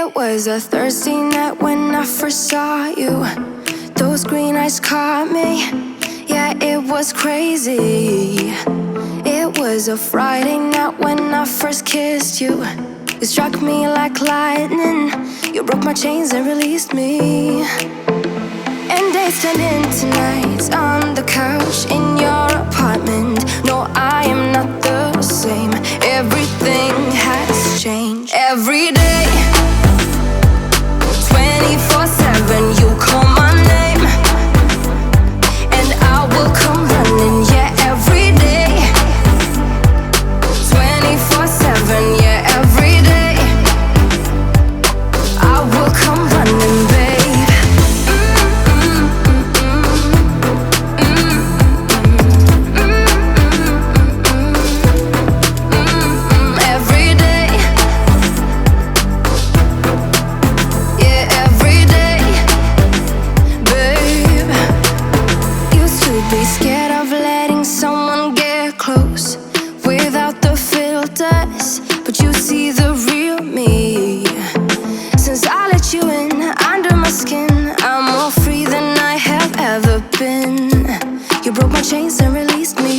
It was a Thursday night when I first saw you. Those green eyes caught me. Yeah, it was crazy. It was a Friday night when I first kissed you. You struck me like lightning. You broke my chains and released me. And days turned into nights on the couch in your apartment. No, I am not the same. Everything has changed. Every day, 24/7, you call my name, and I will come running. Yeah, every day, 24/7. Yeah, every day, I will come running, babe. Every day, yeah, every day, babe. Used to be scared of letting someone get close without the filters, but you see the real me. Since I let you in under my skin, I'm more free than I have ever been. You broke my chains and released me.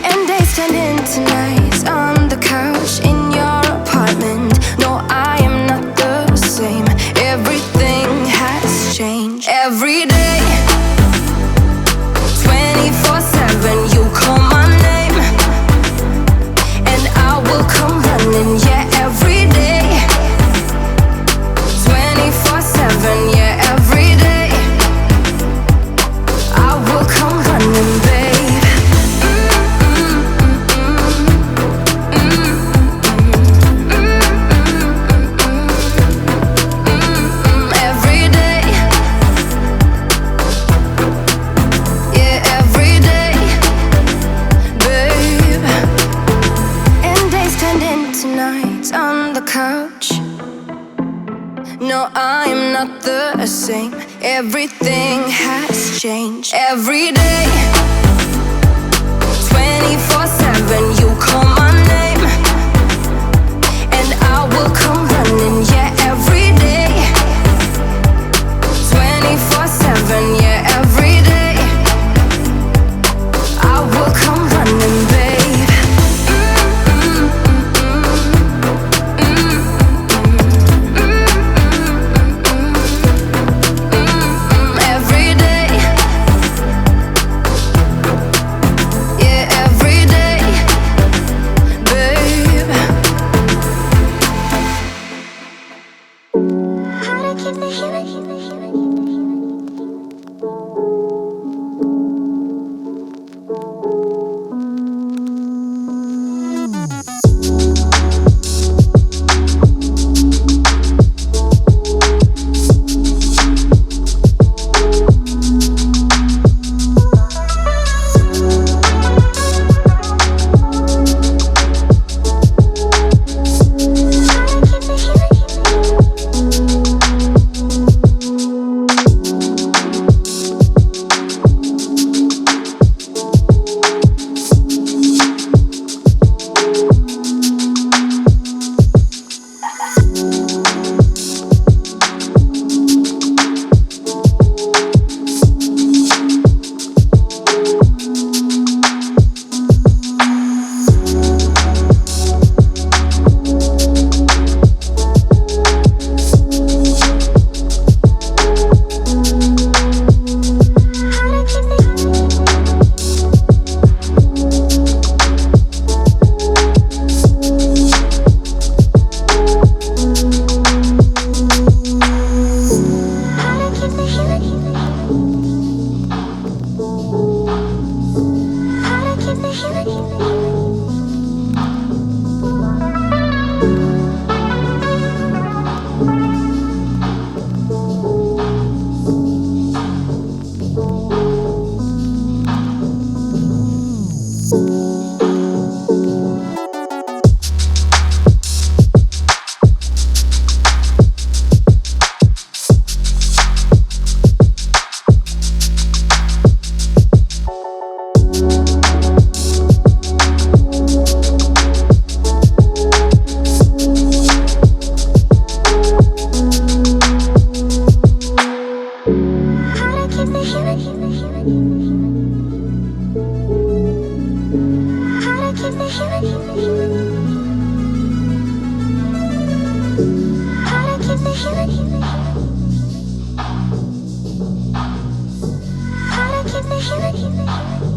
And days turned into nights on the couch in your apartment. No, I am not the same. Everything has changed. Every day, 24/7, you call my name, and I will come running. Yeah, every day, 24/7. Yeah, every day, I will come running, babe. Every day, yeah, every day, babe. And days turned into nights on the couch. No, I'm not the same. Everything has changed. Every day, 24/7, you call my name, and I will come running. Yeah, every day, 24/7. Yeah, every day, I will come running, babe. Every day, How to keep me human.